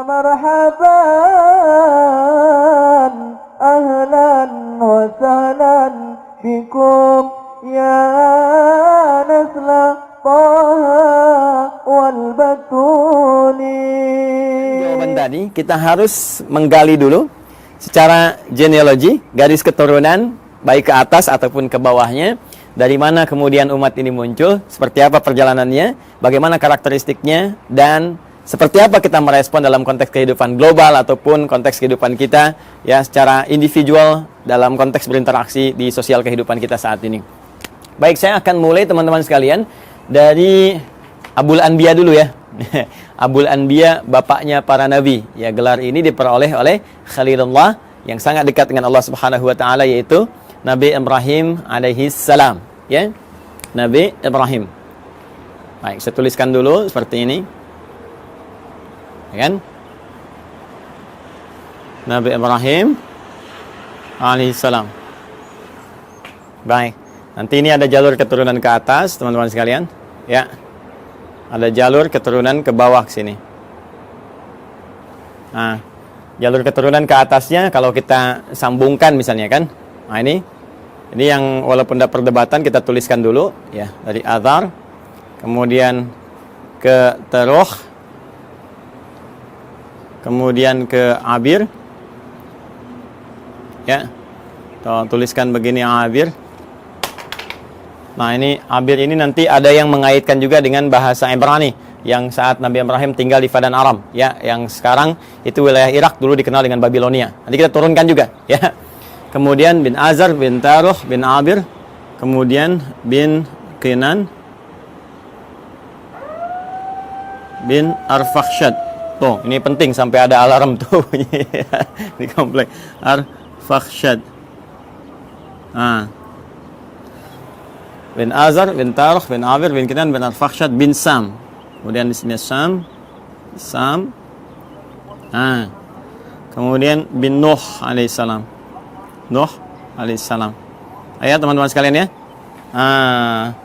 marhaban ahlan wa sahlan bikum ya nasla Taha wal Batuli. Jawaban tadi kita harus menggali dulu secara genealogi, garis keturunan baik ke atas ataupun ke bawahnya, dari mana kemudian umat ini muncul, seperti apa perjalanannya, bagaimana karakteristiknya, dan seperti apa kita merespon dalam konteks kehidupan global ataupun konteks kehidupan kita ya secara individual dalam konteks berinteraksi di sosial kehidupan kita saat ini. Baik, saya akan mulai teman-teman sekalian dari Abul Anbiya dulu ya. Abul Anbiya, bapaknya para nabi. Ya, gelar ini diperoleh oleh Khalilullah yang sangat dekat dengan Allah Subhanahu wa taala, yaitu Nabi Ibrahim alaihi salam, ya. Nabi Ibrahim. Baik, saya tuliskan dulu seperti ini. Ya kan? Nabi Ibrahim alaihi salam. Baik. Nanti ini ada jalur keturunan ke atas, teman-teman sekalian. Ya. Ada jalur keturunan ke bawah ke sini. Nah, jalur keturunan ke atasnya kalau kita sambungkan misalnya kan. Nah, ini yang walaupun ada perdebatan kita tuliskan dulu ya, dari Azar kemudian ke Teruh, kemudian ke Abir. Ya. Tuliskan begini Abir. Nah, ini Abir ini nanti ada yang mengaitkan juga dengan bahasa Ibrani yang saat Nabi Ibrahim tinggal di Padan Aram, ya, yang sekarang itu wilayah Irak, dulu dikenal dengan Babilonia. Nanti kita turunkan juga, ya. Kemudian bin Azar, bin Taruh, bin Abir, kemudian bin Kinan, bin Arfakhshad. Tuh, ini penting sampai ada alarm tuh di komplek Arfakhshad. Nah, bin Azar, bin Taruh, bin Abir, bin Kinan, bin Arfakhshad, bin Sam. Kemudian di sini Sam. Nah, kemudian bin Nuh alaihissalam. Nuh alaihissalam. Ayo teman-teman sekalian ya. Nah,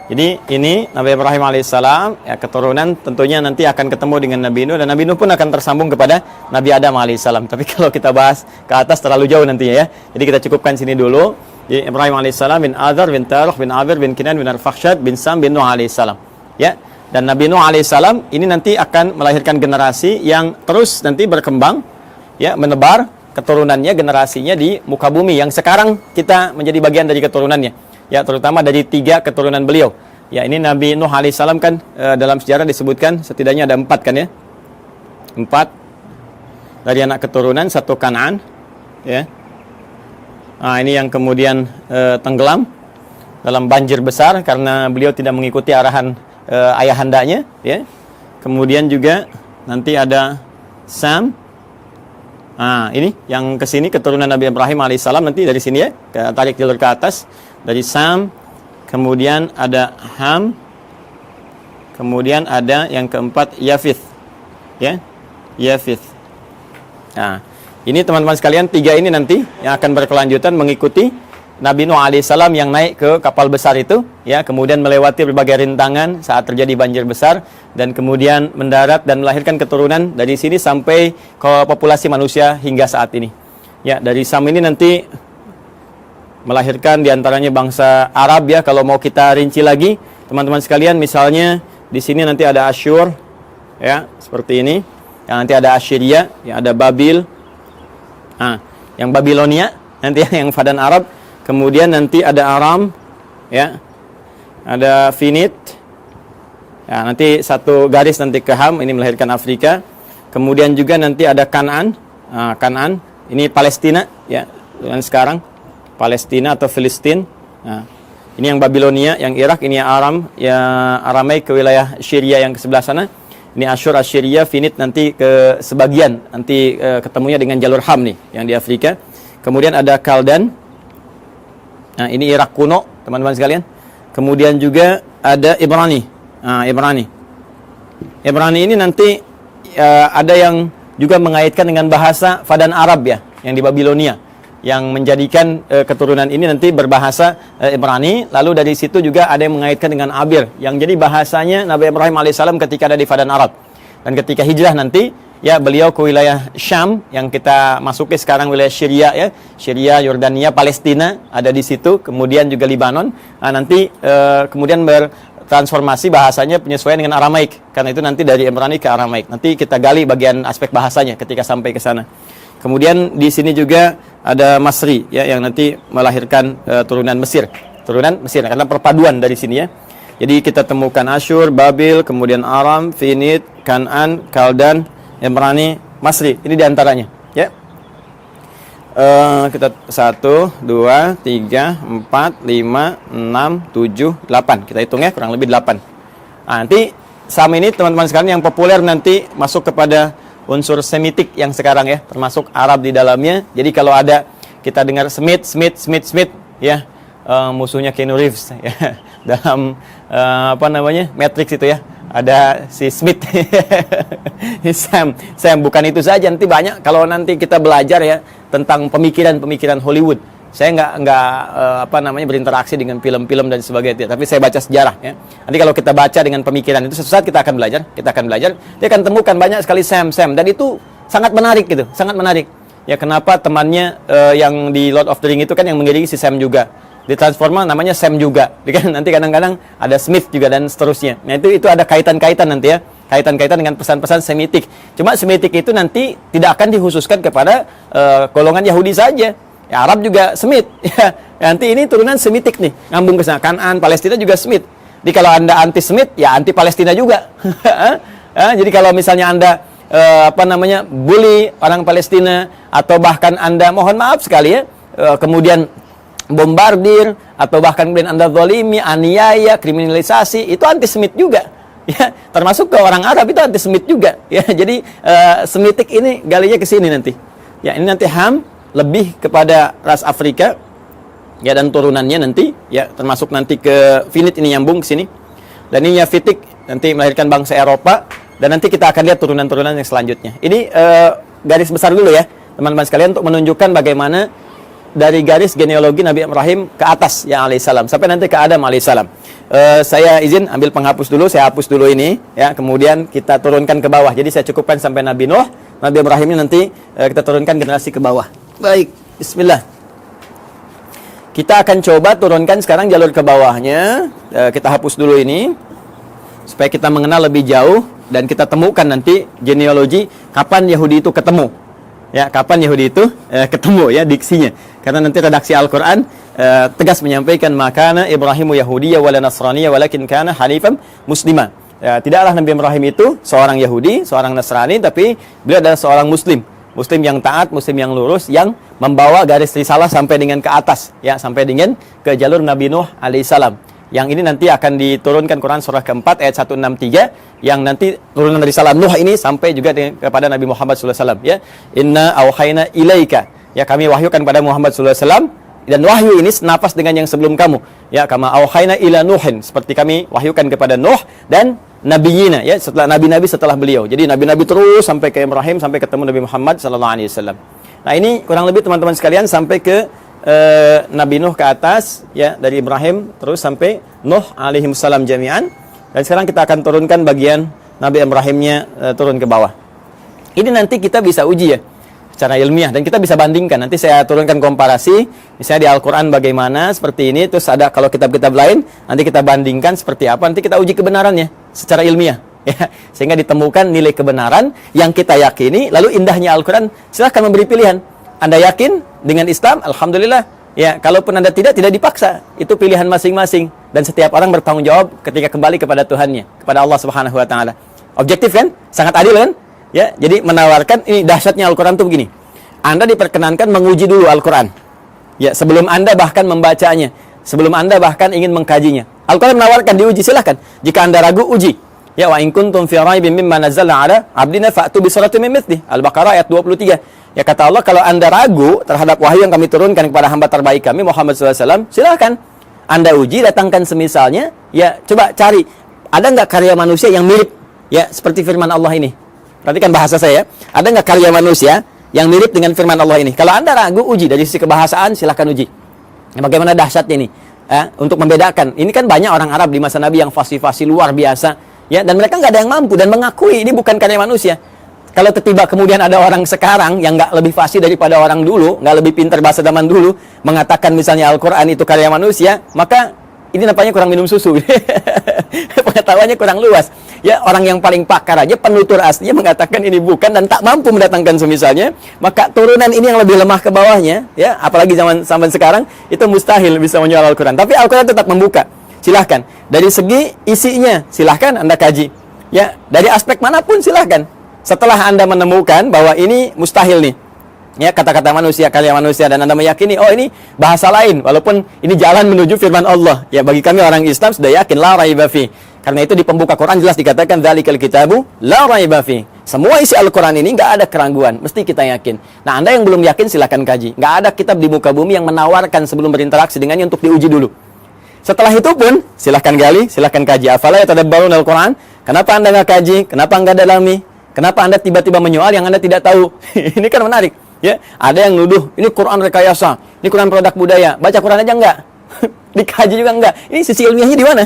jadi ini Nabi Ibrahim alaihissalam, ya, keturunan tentunya nanti akan ketemu dengan Nabi Nuh, dan Nabi Nuh pun akan tersambung kepada Nabi Adam alaihissalam. Tapi kalau kita bahas ke atas terlalu jauh nantinya ya. Jadi kita cukupkan sini dulu. Jadi Ibrahim alaihissalam, bin Azar, bin Taruh, bin Abir, bin Kinan, bin Arfakhshad, bin Sam, bin Nuh alaihissalam. Ya. Dan Nabi Nuh alaihissalam ini nanti akan melahirkan generasi yang terus nanti berkembang, ya, menebar keturunannya, generasinya di muka bumi yang sekarang kita menjadi bagian dari keturunannya. Ya, terutama dari 3 keturunan beliau. Ya, ini Nabi Nuh alaihissalam kan dalam sejarah disebutkan setidaknya ada 4 kan ya. 4 dari anak keturunan, 1 Kan'an, ya. Nah, ini yang kemudian tenggelam dalam banjir besar karena beliau tidak mengikuti arahan ayahandanya, ya. Kemudian juga nanti ada Sam. Nah, ini yang ke sini keturunan Nabi Ibrahim alaihissalam, nanti dari sini ya, tarik jalur ke atas dari Sam. Kemudian ada Ham. Kemudian ada yang keempat Yafith. Ya. Yafith. Nah, ini teman-teman sekalian 3 ini nanti yang akan berkelanjutan mengikuti Nabi Nuh alaihissalam yang naik ke kapal besar itu, ya, kemudian melewati berbagai rintangan saat terjadi banjir besar dan kemudian mendarat dan melahirkan keturunan dari sini sampai ke populasi manusia hingga saat ini. Ya, dari Sam ini nanti melahirkan diantaranya bangsa Arab ya. Kalau mau kita rinci lagi, teman-teman sekalian, misalnya di sini nanti ada Asyur, ya, seperti ini. Yang nanti ada Assyria, ya, ada Babil. Nah, yang Babilonia nanti yang Padan Arab. Kemudian nanti ada Aram, ya, ada Finit, ya, nanti satu garis nanti ke Ham, ini melahirkan Afrika. Kemudian juga nanti ada Kan'an, Kan'an, ini Palestina, ya, dan sekarang Palestina atau Filistin. Nah, ini yang Babilonia, yang Irak, ini yang Aram, ya, Aramai ke wilayah Syria yang ke sebelah sana. Ini Asyur, Assyria, Finit nanti ke sebagian, nanti ketemunya dengan jalur Ham nih, yang di Afrika. Kemudian ada Kaldan. Nah, ini Irak kuno, teman-teman sekalian. Kemudian juga ada Ibrani. Nah, Ibrani ini nanti ada yang juga mengaitkan dengan bahasa Padan Arab ya, yang di Babilonia, yang menjadikan keturunan ini nanti berbahasa Ibrani. Lalu dari situ juga ada yang mengaitkan dengan Abir, yang jadi bahasanya Nabi Ibrahim alaihissalam ketika ada di Padan Arab. Dan ketika hijrah nanti, ya beliau ke wilayah Syam yang kita masuki sekarang wilayah Syria ya. Syria, Yordania, Palestina ada di situ, kemudian juga Libanon. Nah, nanti kemudian bertransformasi bahasanya penyesuaian dengan Aramaik. Karena itu nanti dari Ibrani ke Aramaik. Nanti kita gali bagian aspek bahasanya ketika sampai ke sana. Kemudian di sini juga ada Masri ya yang nanti melahirkan turunan Mesir. Turunan Mesir karena perpaduan dari sini ya. Jadi kita temukan Asyur, Babil, kemudian Aram, Finit, Kan'an, Kaldan, Ibrani, Masri. Ini diantaranya ya. Kita 1, 2, 3, 4, 5, 6, 7, 8. Kita hitung ya, kurang lebih 8. Nah, nanti sama ini teman-teman sekalian yang populer nanti masuk kepada unsur Semitik yang sekarang ya, termasuk Arab di dalamnya. Jadi kalau ada kita dengar Smith ya, musuhnya Keanu Reeves ya, dalam Matrix itu ya, ada si Smith. Sam bukan itu saja, nanti banyak kalau nanti kita belajar ya tentang pemikiran Hollywood. Saya nggak berinteraksi dengan film-film dan sebagainya, tapi saya baca sejarah ya. Nanti kalau kita baca dengan pemikiran itu, suatu saat kita akan belajar, dia akan temukan banyak sekali Sam, dan itu sangat menarik gitu, sangat menarik. Ya kenapa temannya yang di Lord of the Ring itu kan yang mengiringi si Sam juga, ditransforma namanya Sam juga, nanti kadang-kadang ada Smith juga dan seterusnya. Nah itu ada kaitan-kaitan nanti ya, kaitan-kaitan dengan pesan-pesan Semitik. Cuma Semitik itu nanti tidak akan dikhususkan kepada golongan Yahudi saja. Ya, Arab juga Semit. Ya, nanti ini turunan Semitik nih, ngambung ke sana. Kan'an, Palestina juga Semit. Jadi kalau Anda anti Semit, ya anti Palestina juga. Jadi kalau misalnya Anda bully orang Palestina atau bahkan Anda mohon maaf sekali ya, kemudian bombardir atau bahkan kemudian Anda zalimi, aniaya, kriminalisasi, itu anti Semit juga. Ya, termasuk ke orang Arab itu anti Semit juga. Ya, jadi Semitik ini galinya ke sini nanti. Ya, ini nanti Ham lebih kepada ras Afrika ya dan turunannya nanti ya, termasuk nanti ke Finit ini nyambung ke sini, dan ini Yafitik nanti melahirkan bangsa Eropa, dan nanti kita akan lihat turunan-turunan yang selanjutnya. Ini garis besar dulu ya teman-teman sekalian untuk menunjukkan bagaimana dari garis genealogi Nabi Ibrahim ke atas ya alaihissalam sampai nanti ke Adam alaihissalam. Saya izin ambil penghapus dulu, saya hapus dulu ini ya, kemudian kita turunkan ke bawah. Jadi saya cukupkan sampai Nabi Nuh, Nabi Ibrahim ini nanti kita turunkan generasi ke bawah. Baik, bismillah. Kita akan coba turunkan sekarang jalur ke bawahnya. Kita hapus dulu ini supaya kita mengenal lebih jauh dan kita temukan nanti genealogi kapan Yahudi itu ketemu. Ya, kapan Yahudi itu ketemu ya diksinya. Karena nanti redaksi Al-Qur'an tegas menyampaikan makana Ibrahimu Yahudiyya wala Nasraniyya walakin kana hanifan muslima. Ya, tidaklah Nabi Ibrahim itu seorang Yahudi, seorang Nasrani, tapi beliau adalah seorang Muslim yang taat, Muslim yang lurus, yang membawa garis risalah sampai dengan ke atas, ya, sampai dengan ke jalur Nabi Nuh alaihissalam. Yang ini nanti akan diturunkan Quran surah keempat ayat 163, yang nanti turunan risalah Nuh ini sampai juga kepada Nabi Muhammad SAW. Ya, Inna auhayna ilaika, ya kami wahyukan kepada Muhammad SAW, dan wahyu ini senapas dengan yang sebelum kamu. Ya, kama auhayna ila Nuhin, seperti kami wahyukan kepada Nuh dan nabiyina, ya, setelah nabi-nabi setelah beliau. Jadi nabi-nabi terus sampai ke Ibrahim, sampai ketemu Nabi Muhammad SAW. Nah ini kurang lebih teman-teman sekalian sampai ke Nabi Nuh ke atas, ya, dari Ibrahim terus sampai Nuh alaihissalam jami'an. Dan sekarang kita akan turunkan bagian Nabi Ibrahimnya turun ke bawah. Ini nanti kita bisa uji ya secara ilmiah, dan kita bisa bandingkan. Nanti saya turunkan komparasi, misalnya di Al-Quran bagaimana, seperti ini, terus ada kalau kitab-kitab lain, nanti kita bandingkan seperti apa, nanti kita uji kebenarannya secara ilmiah, ya, sehingga ditemukan nilai kebenaran yang kita yakini. Lalu indahnya Al-Quran, silahkan memberi pilihan. Anda yakin dengan Islam, alhamdulillah, ya. Kalaupun Anda tidak dipaksa, itu pilihan masing-masing, dan setiap orang bertanggung jawab ketika kembali kepada Tuhannya, kepada Allah Subhanahu Wa Taala. Objektif kan, sangat adil kan? Ya, jadi menawarkan, ini dahsyatnya Al-Quran tuh begini. Anda diperkenankan menguji dulu Al-Quran. Ya, sebelum Anda bahkan membacanya, sebelum Anda bahkan ingin mengkajinya. Al-Quran menawarkan diuji, silahkan. Jika Anda ragu, uji. Ya, wa in kuntum fi raibin mimma nazzalna ala abdina fa'tu bi suratin min mithli. Al-Baqarah ayat 23. Ya, kata Allah, kalau Anda ragu terhadap wahyu yang kami turunkan kepada hamba terbaik kami Muhammad SAW, silahkan Anda uji, datangkan semisalnya. Ya, coba cari, ada nggak karya manusia yang mirip, ya, seperti firman Allah ini. Perhatikan bahasa saya, ada nggak karya manusia yang mirip dengan firman Allah ini? Kalau Anda ragu, uji. Dari sisi kebahasaan, silahkan uji. Ya, bagaimana dahsyatnya ini? Untuk membedakan. Ini kan banyak orang Arab di masa Nabi yang fasih-fasih luar biasa. Ya, dan mereka nggak ada yang mampu dan mengakui ini bukan karya manusia. kalau tiba kemudian ada orang sekarang yang nggak lebih fasih daripada orang dulu, nggak lebih pintar bahasa zaman dulu, mengatakan misalnya Al-Quran itu karya manusia, maka ini nampaknya kurang minum susu. Pengetahuannya kurang luas. Ya, orang yang paling pakar aja, penutur aslinya mengatakan ini bukan dan tak mampu mendatangkan semisalnya, maka turunan ini yang lebih lemah ke bawahnya, ya, apalagi zaman sekarang, itu mustahil bisa menjual Al-Quran. Tapi Al-Quran tetap membuka. Silahkan. Dari segi isinya, silahkan Anda kaji. Ya, dari aspek manapun silahkan. Setelah Anda menemukan bahwa ini mustahil nih, ya, kata-kata manusia, karya manusia, dan Anda meyakini, oh ini bahasa lain, walaupun ini jalan menuju firman Allah. Ya, bagi kami orang Islam sudah yakin, la raiba fi. Karena itu di pembuka Quran jelas dikatakan, dzalikal kitabu la raiba fi. Semua isi Al-Quran ini nggak ada keraguan, mesti kita yakin. Nah, Anda yang belum yakin silahkan kaji. Nggak ada kitab di muka bumi yang menawarkan sebelum berinteraksi dengannya untuk diuji dulu. Setelah itu pun, silahkan gali, silahkan kaji. Afala yatadabbaruna Al-Quran? Kenapa Anda nggak kaji? Kenapa nggak dalami? Kenapa Anda tiba-tiba menyoal yang Anda tidak tahu? Ini kan menarik. Ya, ada yang nuduh, ini Quran rekayasa, ini Quran produk budaya. Baca Quran aja enggak? Dikaji juga enggak? Ini sisi ilmiahnya di mana?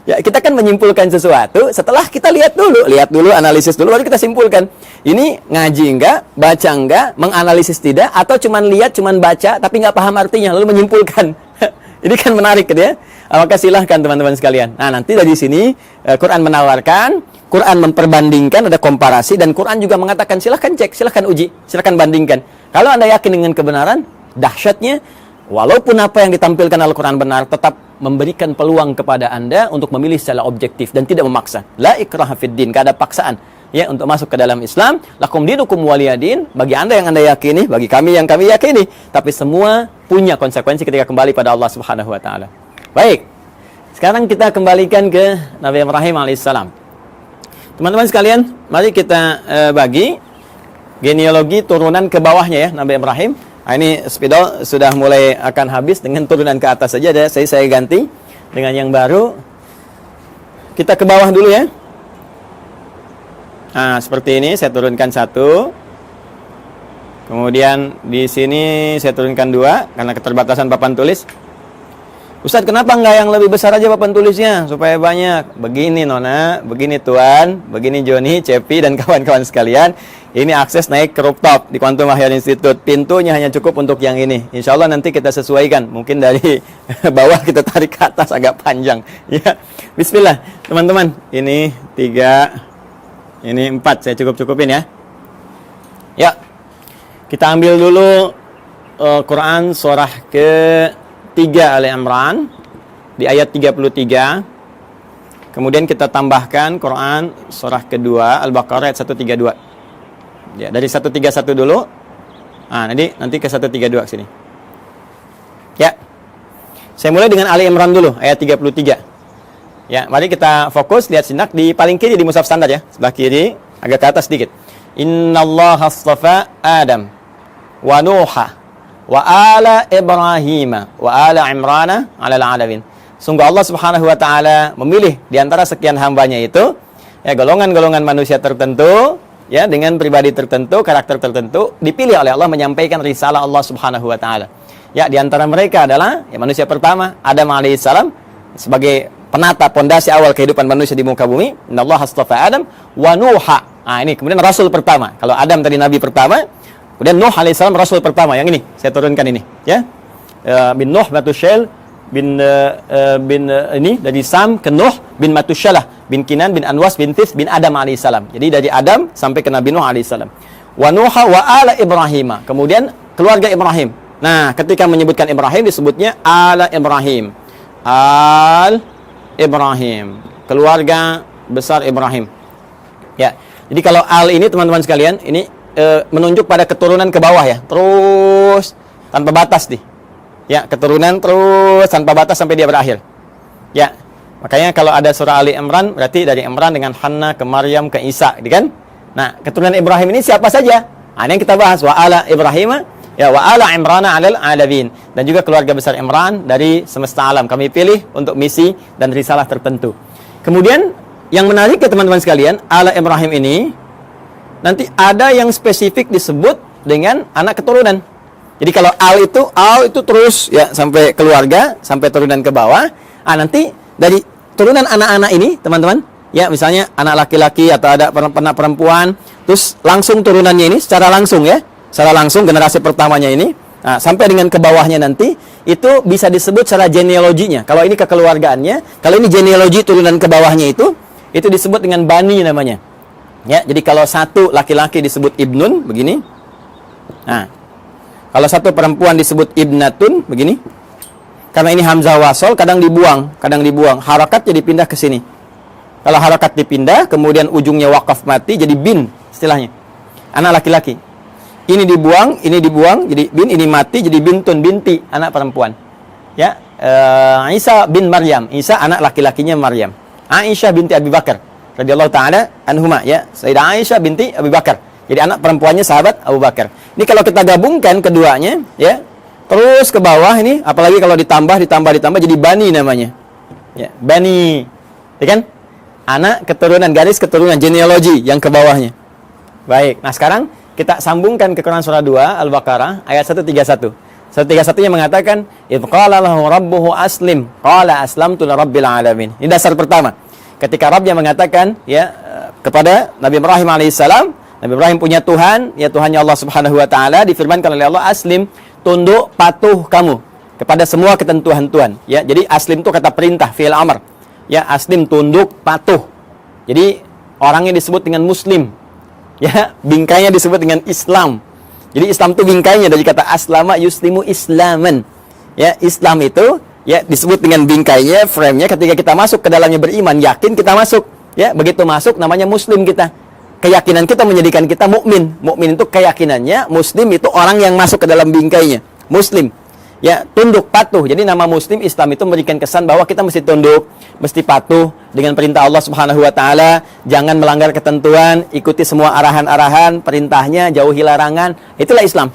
Ya, kita kan menyimpulkan sesuatu setelah kita lihat dulu, analisis dulu, baru kita simpulkan. Ini ngaji enggak, baca enggak, menganalisis tidak, atau cuman lihat, cuman baca, tapi nggak paham artinya, lalu menyimpulkan. Ini kan menarik gitu ya. Maka silahkan teman-teman sekalian. Nah, nanti dari sini Quran menawarkan, Quran memperbandingkan, ada komparasi, dan Quran juga mengatakan silahkan cek, silahkan uji, silahkan bandingkan. Kalau Anda yakin dengan kebenaran, dahsyatnya, walaupun apa yang ditampilkan Al-Quran benar, tetap memberikan peluang kepada Anda untuk memilih secara objektif dan tidak memaksa. La ikraha fid din, tidak ada paksaan ya untuk masuk ke dalam Islam. Lakum dinukum waliyadin, bagi Anda yang Anda yakini, bagi kami yang kami yakini. Tapi semua punya konsekuensi ketika kembali pada Allah Subhanahu wa taala. Baik. Sekarang kita kembalikan ke Nabi Ibrahim alaihissalam. Teman-teman sekalian, mari kita bagi genealogi turunan ke bawahnya ya Nabi Ibrahim. Nah, ini spidol sudah mulai akan habis, dengan turunan ke atas saja ada. Saya ganti dengan yang baru. Kita ke bawah dulu ya. Nah, seperti ini saya turunkan satu. Kemudian di sini saya turunkan dua karena keterbatasan papan tulis. Ustaz, kenapa nggak yang lebih besar aja papan tulisnya supaya banyak? Begini Nona, begini Tuan, begini Joni, Cepi, dan kawan-kawan sekalian. Ini akses naik ke rooftop di Quantum Mahir Institute. Pintunya hanya cukup untuk yang ini. Insya Allah nanti kita sesuaikan. Mungkin dari bawah kita tarik ke atas agak panjang. Ya, Bismillah, teman-teman. Ini 3, ini 4. Saya cukup-cupin ya. Ya, kita ambil dulu Quran surah ke-3 Ali Imran di ayat 33. Kemudian kita tambahkan Quran surah kedua Al-Baqarah ayat 132. Ya, dari 131 dulu. Nah, nanti ke 132 ke sini. Ya. Saya mulai dengan Ali Imran dulu ayat 33. Ya, mari kita fokus lihat sinak di paling kiri di mushaf standar ya, sebelah kiri agak ke atas sedikit. Innallaha astafa Adam wa Nuha wa ala Ibrahim wa ala Imrana 'alal 'alamin. Sungguh Allah Subhanahu wa taala memilih di antara sekian hambanya itu ya golongan-golongan manusia tertentu ya dengan pribadi tertentu, karakter tertentu dipilih oleh Allah menyampaikan risalah Allah Subhanahu wa taala. Ya, di antara mereka adalah ya manusia pertama Adam alaihissalam sebagai penata pondasi awal kehidupan manusia di muka bumi. Innallaha astafa Adam wa Nuha. Nah, ini kemudian rasul pertama. Kalau Adam tadi nabi pertama, kemudian Nuh alaihissalam rasul pertama. Yang ini saya turunkan ini, ya. Bin Nuh Matusyail bin ini dari Sam ke Nuh bin Matusyalah bin Kinan bin Anwas bin Tis bin Adam alaihissalam. Jadi dari Adam sampai ke Nabi Nuh alaihissalam. Wa Nuha wa ala Ibrahim. Kemudian keluarga Ibrahim. Nah, ketika menyebutkan Ibrahim disebutnya ala Ibrahim. Al Ibrahim, keluarga besar Ibrahim. Ya. Jadi kalau al ini teman-teman sekalian, ini menunjuk pada keturunan ke bawah ya. Terus tanpa batas nih. Ya, keturunan terus tanpa batas sampai dia berakhir. Ya. Makanya kalau ada surah Ali Imran berarti dari Imran dengan Hanna ke Maryam ke Isa, gitu kan? Nah, keturunan Ibrahim ini siapa saja? Nah, ini yang kita bahas wa ala Ibrahim ya wa ala Imrana 'alal 'alamin, dan juga keluarga besar Imran dari semesta alam. Kami pilih untuk misi dan risalah tertentu. Kemudian yang menarik ya teman-teman sekalian, ala Ibrahim ini nanti ada yang spesifik disebut dengan anak keturunan. Jadi kalau al itu terus ya sampai keluarga, sampai turunan ke bawah. Nanti dari turunan anak-anak ini teman-teman ya misalnya anak laki-laki atau ada anak perempuan, terus langsung turunannya ini secara langsung ya, secara langsung generasi pertamanya ini, nah, sampai dengan ke bawahnya nanti, itu bisa disebut secara genealoginya. Kalau ini kekeluargaannya, kalau ini genealogi turunan ke bawahnya itu disebut dengan bani namanya. Ya, jadi kalau satu laki-laki disebut ibnun, begini. Nah, kalau satu perempuan disebut ibnatun, begini. Karena ini hamzah wasol, kadang dibuang. Harakat jadi pindah ke sini. Kalau harakat dipindah, kemudian ujungnya wakaf mati, jadi bin istilahnya. Anak laki-laki. Ini dibuang, jadi bin, ini mati, jadi bintun, binti, anak perempuan. Ya, Isa bin Maryam. Isa anak laki-lakinya Maryam. Aisyah binti Abi Bakar radhiyallahu taala anhuma, ya. Sayyidah Aisyah binti Abi Bakar. Jadi anak perempuannya sahabat Abu Bakar. Ini kalau kita gabungkan keduanya, ya. Terus ke bawah ini, apalagi kalau ditambah jadi bani namanya. Ya, bani. Ya kan? Anak keturunan, garis keturunan, genealogi yang ke bawahnya. Baik. Nah, sekarang kita sambungkan ke Quran surah 2 Al-Baqarah ayat 131. 131-nya mengatakan, "Idz qala lahu rabbuhu aslim, qala aslamtu lirabbil alamin." Ini dasar pertama. Ketika Rabbnya mengatakan ya kepada Nabi Ibrahim alaihissalam, Nabi Ibrahim punya Tuhan, ya Tuhannya Allah Subhanahu wa taala, difirmankan oleh Allah, "Aslim, tunduk patuh kamu kepada semua ketentuan Tuhan." Ya, jadi aslim itu kata perintah, fi'il amr. Ya, aslim tunduk patuh. Jadi orangnya disebut dengan muslim. Ya, bingkainya disebut dengan Islam. Jadi Islam itu bingkainya dari kata aslama yuslimu islaman. Ya, Islam itu ya disebut dengan bingkainya, frame-nya, ketika kita masuk ke dalamnya beriman, yakin kita masuk. Ya, begitu masuk namanya muslim kita. Keyakinan kita menjadikan kita mukmin. Mukmin itu keyakinannya, muslim itu orang yang masuk ke dalam bingkainya. Muslim. Ya, tunduk patuh. Jadi nama muslim Islam itu memberikan kesan bahwa kita mesti tunduk, mesti patuh dengan perintah Allah Subhanahu wa taala, jangan melanggar ketentuan, ikuti semua arahan-arahan, perintahnya, jauhi larangan. Itulah Islam.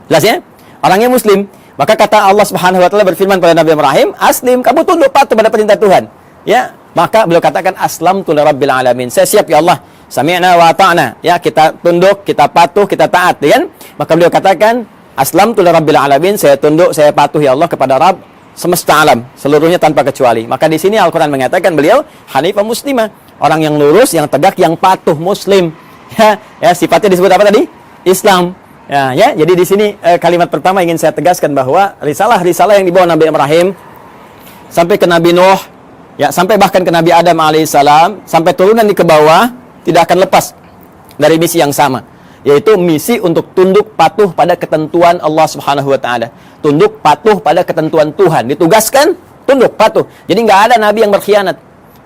Jelas ya? Orangnya muslim. Maka kata Allah Subhanahu wa taala berfirman pada Nabi Ibrahim, "Aslim, kamu tunduk patuh pada perintah Tuhan." Ya, maka beliau katakan, "Aslamtu lirabbil alamin." Saya siap ya Allah. Sami'na wa ata'na. Ya, kita tunduk, kita patuh, kita taat, ya kan? Maka beliau katakan, "Aslamtu lirabbil alamin." Saya tunduk, saya patuh ya Allah kepada Rabb semesta alam, seluruhnya tanpa kecuali. Maka di sini Al-Qur'an mengatakan beliau hanifah muslimah, orang yang lurus, yang tegak, yang patuh, muslim. Ya, sifatnya disebut apa tadi? Islam. Ya, jadi di sini kalimat pertama ingin saya tegaskan bahwa risalah-risalah yang dibawa Nabi Ibrahim sampai ke Nabi Nuh, ya, sampai bahkan ke Nabi Adam alaihissalam, sampai turunan di ke bawah, tidak akan lepas dari misi yang sama, yaitu misi untuk tunduk patuh pada ketentuan Allah Subhanahu wa taala. Tunduk patuh pada ketentuan Tuhan. Ditugaskan tunduk patuh. Jadi nggak ada nabi yang berkhianat.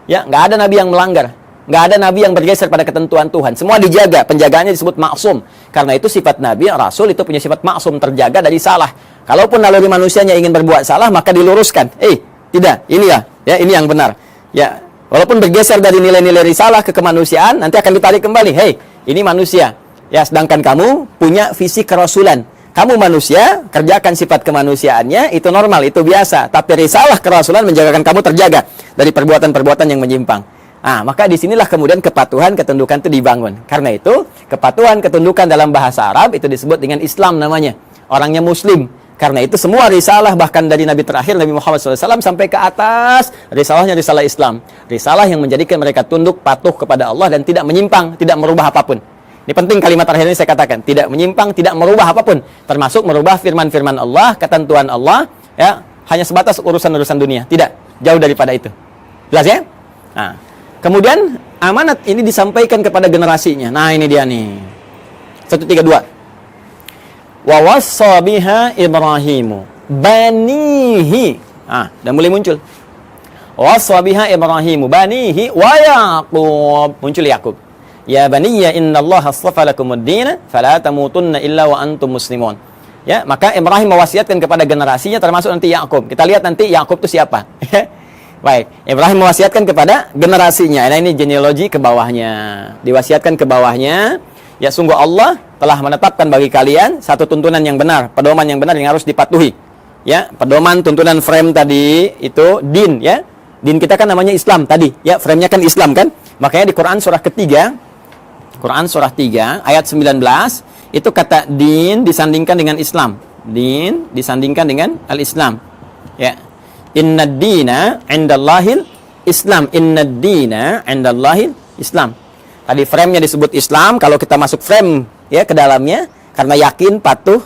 Ya, nggak ada nabi yang melanggar. Nggak ada nabi yang bergeser pada ketentuan Tuhan. Semua dijaga, penjagaannya disebut maksum. Karena itu sifat nabi, rasul itu punya sifat maksum, terjaga dari salah. Kalaupun naluri manusianya ingin berbuat salah, maka diluruskan. Tidak, ini ya, ini yang benar. Ya, walaupun bergeser dari nilai-nilai risalah ke kemanusiaan, nanti akan ditarik kembali. Ini manusia. Ya, sedangkan kamu punya visi kerasulan. Kamu manusia, kerjakan sifat kemanusiaannya, itu normal, itu biasa. Tapi risalah kerasulan menjagakan kamu terjaga dari perbuatan-perbuatan yang menyimpang. Maka disinilah kemudian kepatuhan, ketundukan itu dibangun. Karena itu, kepatuhan, ketundukan dalam bahasa Arab itu disebut dengan Islam namanya. Orangnya muslim. Karena itu semua risalah, bahkan dari Nabi terakhir, Nabi Muhammad SAW, sampai ke atas, risalahnya risalah Islam. Risalah yang menjadikan mereka tunduk, patuh kepada Allah, dan tidak menyimpang, tidak merubah apapun. Ini penting kalimat terakhir ini saya katakan. Tidak menyimpang, tidak merubah apapun. Termasuk merubah firman-firman Allah, ketentuan Allah, ya, hanya sebatas urusan-urusan dunia. Tidak, jauh daripada itu. Jelas ya? Kemudian amanat ini disampaikan kepada generasinya. Nah, ini dia nih. 132. Wa wassa biha Ibrahimu banihi. Dan mulai muncul. Wassa biha Ibrahimu banihi wa Yaqub. Muncul Yaqub. Ya baniya innallaha astafa lakumuddin fala tamutunna illa wa antum muslimun. Ya, maka Ibrahim mewasiatkan kepada generasinya termasuk nanti Yaqub. Kita lihat nanti Yaqub itu siapa. Baik, Ibrahim mewasiatkan kepada generasinya. Nah, ini genealogi ke bawahnya. Diwasiatkan ke bawahnya, ya sungguh Allah telah menetapkan bagi kalian satu tuntunan yang benar, pedoman yang benar yang harus dipatuhi. Ya, pedoman tuntunan frame tadi itu din, ya. Din kita kan namanya Islam tadi, ya, frame-nya kan Islam kan? Makanya di Quran surah ketiga, Quran surah 3 ayat 19 itu kata din disandingkan dengan Islam. Din disandingkan dengan al-Islam. Ya. Inna dina indallahil Islam. Innad dina 'indallahil Islam. Tadi frame-nya disebut Islam, kalau kita masuk frame ya ke dalamnya karena yakin, patuh,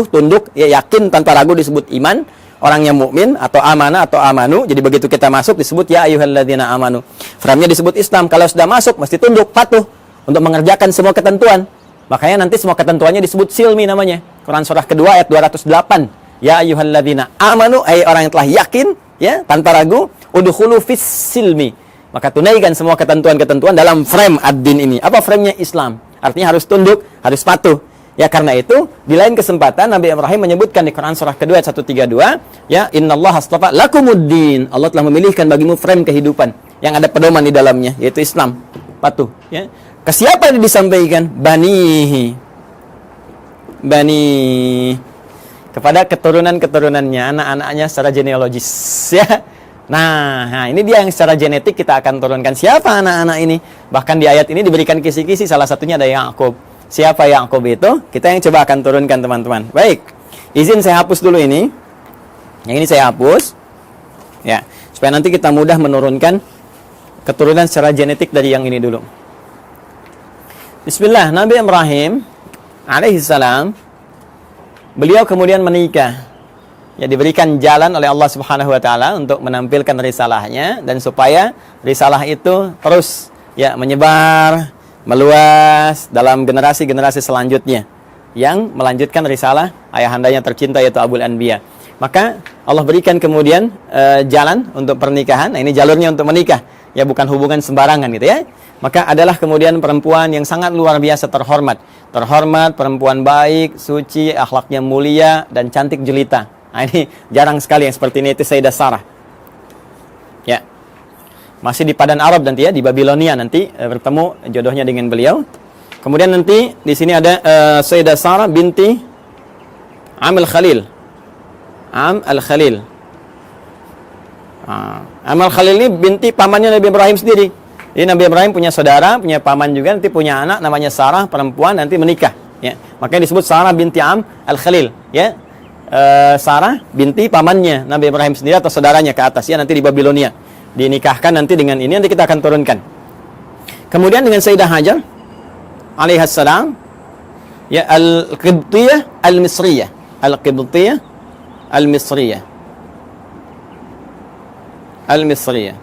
tunduk, ya yakin tanpa ragu disebut iman, orang yang mukmin atau amanah atau amanu. Jadi begitu kita masuk disebut ya ayyuhalladzina amanu. Frame-nya disebut Islam. Kalau sudah masuk mesti tunduk, patuh untuk mengerjakan semua ketentuan. Makanya nanti semua ketentuannya disebut silmi namanya. Quran surah kedua ayat 208. Ya ayyuhalladzina amanu, ay orang yang telah yakin ya tanpa ragu, udkhulu fis silmi. Maka tunaikan semua ketentuan-ketentuan dalam frame ad-din ini. Apa frame-nya? Islam. Artinya harus tunduk, harus patuh. Ya karena itu, di lain kesempatan Nabi Ibrahim menyebutkan di Quran surah kedua ayat 132, ya innallaha astafa lakumuddin. Allah telah memilihkan bagimu frame kehidupan yang ada pedoman di dalamnya, yaitu Islam. Patuh, ya. Ke siapa yang disampaikan? Bani. Kepada keturunan-keturunannya, anak-anaknya secara genealogis, ya. Nah, ini dia yang secara genetik kita akan turunkan. Siapa anak-anak ini? Bahkan di ayat ini diberikan kisi-kisi, salah satunya ada Yakub. Siapa Yakub itu? Kita yang coba akan turunkan, teman-teman. Baik, izin saya hapus dulu ini. Yang ini saya hapus, ya, supaya nanti kita mudah menurunkan keturunan secara genetik dari yang ini dulu. Bismillah, Nabi Ibrahim alaihissalam, beliau kemudian menikah. Ya, diberikan jalan oleh Allah Subhanahu wa taala untuk menampilkan risalahnya dan supaya risalah itu terus ya menyebar, meluas dalam generasi-generasi selanjutnya yang melanjutkan risalah ayahandanya tercinta yaitu Abul Anbiya. Maka Allah berikan kemudian jalan untuk pernikahan. Nah, ini jalurnya untuk menikah. Ya, bukan hubungan sembarangan gitu ya. Maka adalah kemudian perempuan yang sangat luar biasa terhormat. Terhormat, perempuan baik, suci, akhlaknya mulia dan cantik jelita. Nah, ini jarang sekali yang seperti ini, itu Sayyidah Sarah. Ya. Masih di Padan Arab nanti ya, di Babilonia nanti bertemu jodohnya dengan beliau. Kemudian nanti di sini ada Sayyidah Sarah binti Am al-Khalil. Am al-Khalil. Am al-Khalil ini binti pamannya Nabi Ibrahim sendiri. Jadi Nabi Ibrahim punya saudara, punya paman juga, nanti punya anak namanya Sarah, perempuan, nanti menikah. Ya. Makanya disebut Sarah binti Am al-Khalil. Ya. Sarah binti pamannya Nabi Ibrahim sendiri atau saudaranya ke atas ya, nanti di Babilonia dinikahkan nanti dengan ini, nanti kita akan turunkan. Kemudian dengan Sayyidah Hajar alaihassalam ya, al-Qibtiyah al-Misriyah, al-Qibtiyah al-Misriyah, al-Misriyah.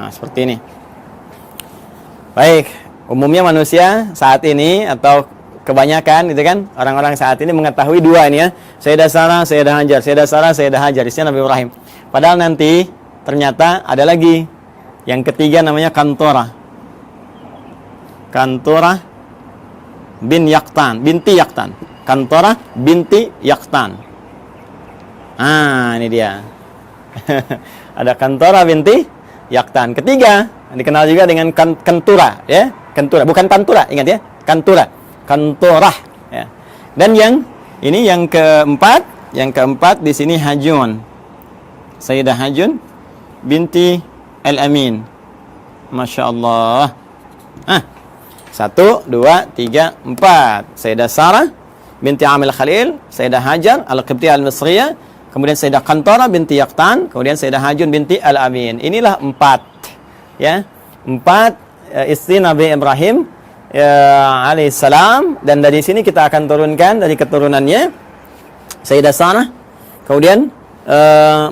Seperti ini. Baik, umumnya manusia saat ini atau kebanyakan gitu kan, orang-orang saat ini mengetahui dua ini ya, Sayyidah Sarah, Sayyidah Hajar, Sayyidah Sarah, Sayyidah Hajar, istrinya Nabi Ibrahim. Padahal nanti ternyata ada lagi yang ketiga namanya Kantorah. Kantorah bin Yaqtan, binti Yaqtan. Kantorah binti Yaqtan. Ini dia. Ada Kantorah binti Yaqtan. Ketiga dikenal juga dengan Kentura ya, Kentura, bukan Pantura, ingat ya, Kantura. Kantorah ya. Dan yang ini yang keempat di sini Hajun. Sayyidah Hajun binti Al-Amin. Masya Allah. 1, 2, 3, 4. Sayyidah Sarah binti Amil Khalil, Sayyidah Hajar Al-Qibtiyah Al-Misriyah, kemudian Sayyidah Kantorah binti Yaqtan, kemudian Sayyidah Hajun binti Al-Amin. Inilah 4 ya. 4 istri Nabi Ibrahim alaihissalam, dan dari sini kita akan turunkan dari keturunannya Sayyidah Sarah, kemudian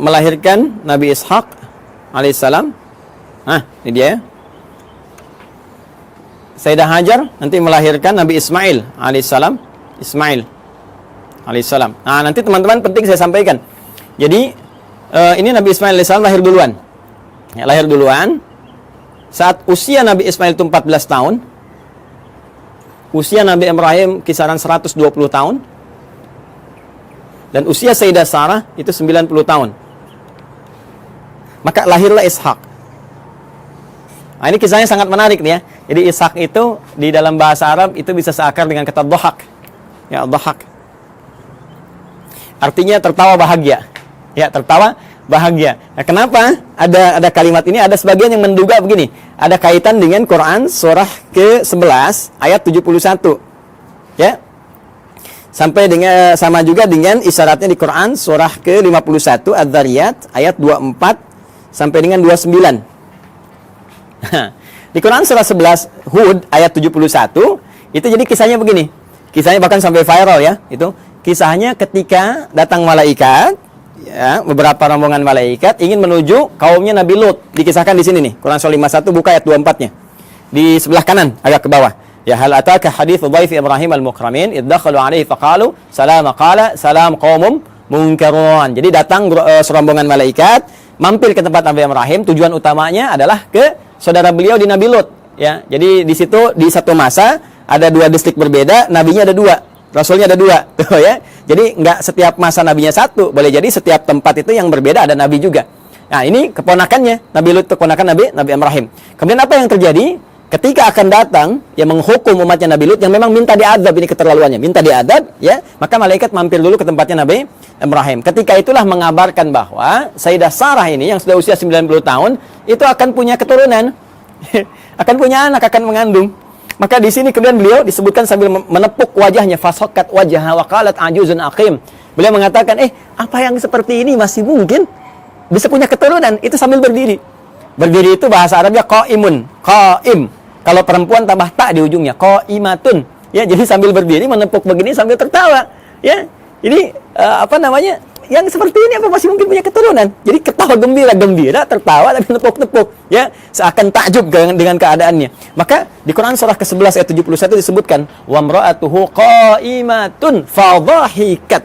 melahirkan Nabi Ishaq alaihissalam. Ini dia. Sayyidah Hajar nanti melahirkan Nabi Ismail alaihissalam. Ismail alaihissalam. Nanti teman-teman penting saya sampaikan. Jadi ini Nabi Ismail alaihissalam lahir duluan. Ya, lahir duluan. Saat usia Nabi Ismail itu 14 tahun. Usia Nabi Ibrahim kisaran 120 tahun. Dan usia Sayyidah Sarah itu 90 tahun. Maka lahirlah Ishak. Ini kisahnya sangat menarik nih ya. Jadi Ishak itu di dalam bahasa Arab itu bisa seakar dengan kata dhahak. Ya, dhahak. Artinya tertawa bahagia. Ya, tertawa bahagia. Nah, kenapa ada kalimat ini? Ada sebagian yang menduga begini. Ada kaitan dengan Quran surah ke-11 ayat 71. Ya. sampai dengan sama juga dengan isyaratnya di Quran surah ke-51 Adz-Dzariyat ayat 24 sampai dengan 29. Di Quran surah 11 Hud ayat 71 itu jadi kisahnya begini. Kisahnya bahkan sampai viral ya. Itu kisahnya ketika datang malaikat ya, beberapa rombongan malaikat ingin menuju kaumnya Nabi Lut. Dikisahkan di sini nih. Quran surah 51 buka ayat 24-nya. Di sebelah kanan agak ke bawah. Ya hal ataka haditsu dhaif Ibrahim al-mukramin iddakhalu alaihi faqalu salama qala salam qaumum munkarun. Jadi datang serombongan malaikat mampir ke tempat Nabi Ibrahim, tujuan utamanya adalah ke saudara beliau di Nabi Lut ya. Jadi di situ di satu masa ada dua distrik berbeda, nabinya ada dua, rasulnya ada dua tuh ya. Jadi nggak setiap masa nabinya satu, boleh jadi setiap tempat itu yang berbeda ada nabi juga. Nah, ini keponakannya Nabi Lut, keponakan Nabi Ibrahim. Kemudian apa yang terjadi? Ketika akan datang yang menghukum umatnya Nabi Lut yang memang minta diadab, ini keterlaluannya, minta diadab ya, maka malaikat mampir dulu ke tempatnya Nabi Ibrahim. Ketika itulah mengabarkan bahwa Sayyidah Sarah ini yang sudah usia 90 tahun itu akan punya keturunan. Akan punya anak, akan mengandung. Maka di sini kemudian beliau disebutkan sambil menepuk wajahnya, fasaqat wajhaha wa qalat ajuzun aqim. Beliau mengatakan, apa yang seperti ini masih mungkin bisa punya keturunan? Itu sambil berdiri. Berdiri itu bahasa Arabnya qaimun, qaim. Kalau perempuan tambah tak di ujungnya, qaimatun. Ya, jadi sambil berdiri menepuk begini sambil tertawa. Ya. Ini apa namanya? Yang seperti ini apa masih mungkin punya keturunan? Jadi ketawa gembira, tertawa tapi nepuk-nepuk, ya, seakan takjub dengan keadaannya. Maka di Quran surah ke-11 ayat 71 disebutkan, wa imra'atuhu qa'imatun fadhahikat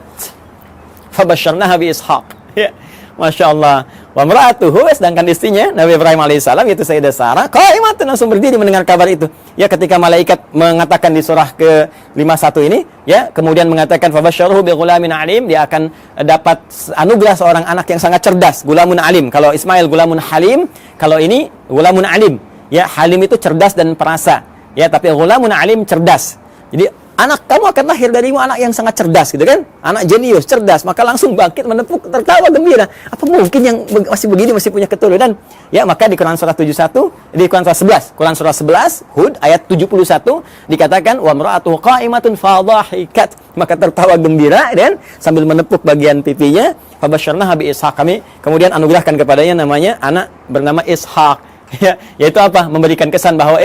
fabasyarnaha bi Ishaq. Ya. Masya Allah. Wa imra'atuhu, sedangkan istrinya Nabi Ibrahim alaihissalam yaitu Sayyidah Sarah qa'imatun, langsung berdiri mendengar kabar itu. Ya, ketika malaikat mengatakan di surah ke-51 ini, ya, kemudian mengatakan fabasyaruhu bi ghulamin alim, dia akan dapat anugerah seorang anak yang sangat cerdas, gulamun alim. Kalau Ismail gulamun halim, kalau ini gulamun alim. Ya, halim itu cerdas dan perasa. Ya, tapi gulamun alim cerdas. Jadi anak kamu akan lahir darimu anak yang sangat cerdas, gitu kan? Anak jenius, cerdas, maka langsung bangkit menepuk, tertawa gembira. Apa mungkin yang masih begini masih punya keturunan? Ya, maka di Quran surah 71, di Quran surah 11, Quran surah 11 Hud ayat 71 dikatakan wa imra'atuhu qa'imatun fadhahikat, maka tertawa gembira dan sambil menepuk bagian pipinya, fabasyarnaha bi Ishaq, kami kemudian anugerahkan kepadanya namanya anak bernama Ishaq. Ya, yaitu apa? Memberikan kesan bahwa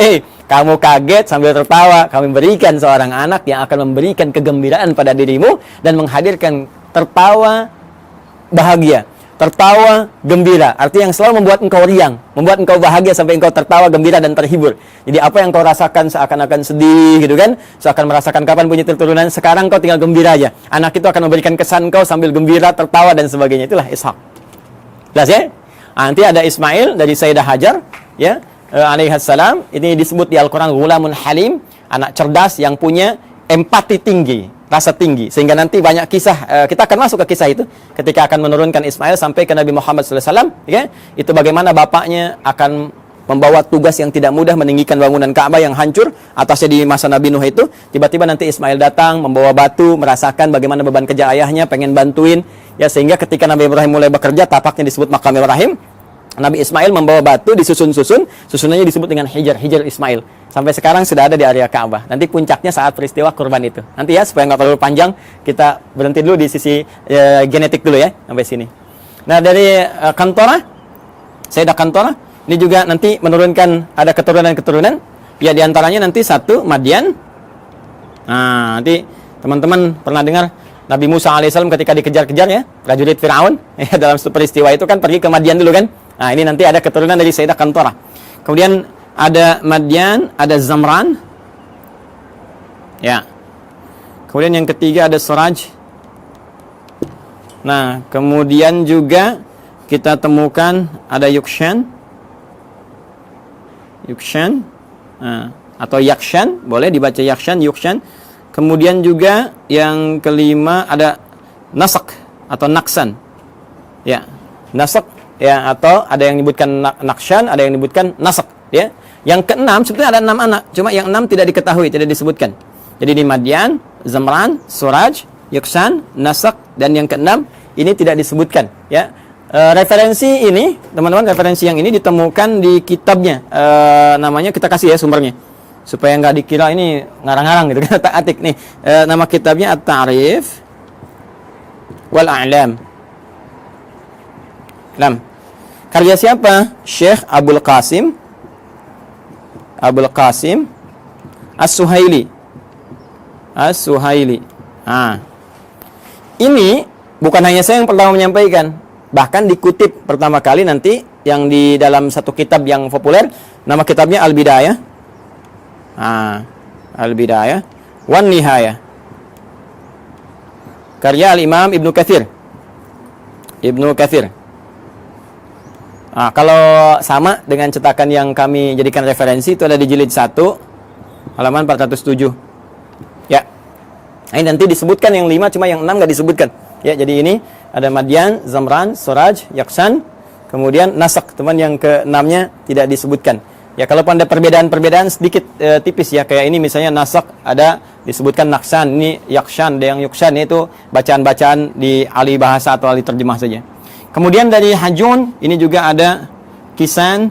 kamu kaget sambil tertawa, kami berikan seorang anak yang akan memberikan kegembiraan pada dirimu dan menghadirkan tertawa bahagia, tertawa gembira. Artinya yang selalu membuat engkau riang, membuat engkau bahagia sampai engkau tertawa gembira dan terhibur. Jadi apa yang kau rasakan seakan-akan sedih gitu kan, seakan merasakan kapan punya keturunan, sekarang kau tinggal gembira aja. Anak itu akan memberikan kesan kau sambil gembira, tertawa dan sebagainya. Itulah Ishaq. Jelas ya? Nanti ada Ismail dari Sayyidah Hajar, ya, alaihissalam. Ini disebut di Al-Quran ghulamun halim, anak cerdas yang punya empati tinggi, rasa tinggi. Sehingga nanti banyak kisah, kita akan masuk ke kisah itu ketika akan menurunkan Ismail sampai ke Nabi Muhammad SAW. Ya, itu bagaimana bapaknya akan membawa tugas yang tidak mudah meninggikan bangunan Ka'bah yang hancur atasnya di masa Nabi Nuh itu. Tiba-tiba nanti Ismail datang membawa batu, merasakan bagaimana beban kerja ayahnya, pengen bantuin. Ya, sehingga ketika Nabi Ibrahim mulai bekerja, tapaknya disebut Maqam Ibrahim. Nabi Ismail membawa batu disusun-susun, susunannya disebut dengan Hijr Ismail. Sampai sekarang sudah ada di area Ka'bah. Nanti puncaknya saat peristiwa kurban itu. Nanti ya, supaya nggak terlalu panjang, kita berhenti dulu di sisi genetik dulu ya, sampai sini. Nah, dari Kantorah, Sayyidah Kantorah, ini juga nanti menurunkan ada keturunan-keturunan. Ya, diantaranya nanti satu, Madian. Nah, nanti teman-teman pernah dengar Nabi Musa alaihissalam ketika dikejar-kejar ya, prajurit Fir'aun, ya, dalam peristiwa itu kan pergi ke Madian dulu kan. Nah, ini nanti ada keturunan dari Sayyidah Kantorah. Kemudian ada Madian, ada Zamran. Ya. Kemudian yang ketiga ada Suraj. Nah, kemudian juga kita temukan ada Yukshan. Nah, atau Yakshan, boleh dibaca Yakshan, Yukshan. Kemudian juga yang kelima ada Nasak atau Naksan. Ya, Nasak ya, atau ada yang menyebutkan Nakshan, ada yang menyebutkan Nasak, ya. Yang keenam sebetulnya ada 6 anak, cuma yang 6 tidak diketahui, tidak disebutkan. Jadi di Madian, Zamran, Suraj, Yuksan, Nasak, dan yang keenam ini tidak disebutkan, ya. Referensi ini, teman-teman, referensi yang ini ditemukan di kitabnya, namanya kita kasih ya sumbernya. supaya nggak dikira ini ngarang-ngarang gitu kan. Atik nih. Nama kitabnya At-Ta'rif wal A'lam. Karya siapa? Syekh Abul Qasim As-Suhaili. Nah, ini bukan hanya saya yang pertama menyampaikan, bahkan dikutip pertama kali nanti yang di dalam satu kitab yang populer, nama kitabnya Al-Bidayah. Al-Bidayah wan Nihayah. Karya Al-Imam Ibnu Katsir. Kalau sama dengan cetakan yang kami jadikan referensi itu ada di jilid 1 halaman 407. Ya. Ini nanti disebutkan yang 5, cuma yang 6 nggak disebutkan. Ya, jadi ini ada Madyan, Zamran, Suraj, Yaksan, kemudian Nasak, teman yang ke-6-nya tidak disebutkan. Ya, kalau ada perbedaan-perbedaan sedikit tipis ya, kayak ini misalnya Nasak ada disebutkan Naksan, ini Yakshan, ada yang Yuksan, itu bacaan-bacaan di ahli bahasa atau ahli terjemah saja. Kemudian dari Hajun ini juga ada Kisan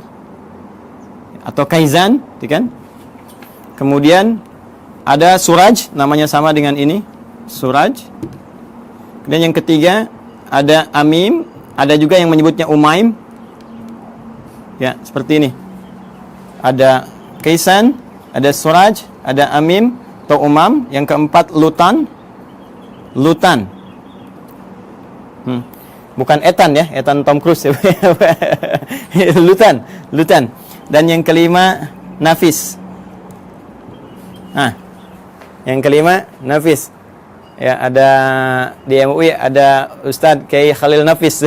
atau Kaizan, kan? Kemudian ada Suraj, namanya sama dengan ini, Suraj. Kemudian yang ketiga ada Amim, ada juga yang menyebutnya Umaim. Ya, seperti ini. Ada Kaisan, ada Suraj, ada Amim atau Umam. Yang keempat Lutan. Bukan Ethan ya, Ethan Tom Cruise. Lutan. Dan yang kelima Nafis. Yang kelima Nafis. Ya, ada di MUI ada Ustadz Kiai Khalil Nafis.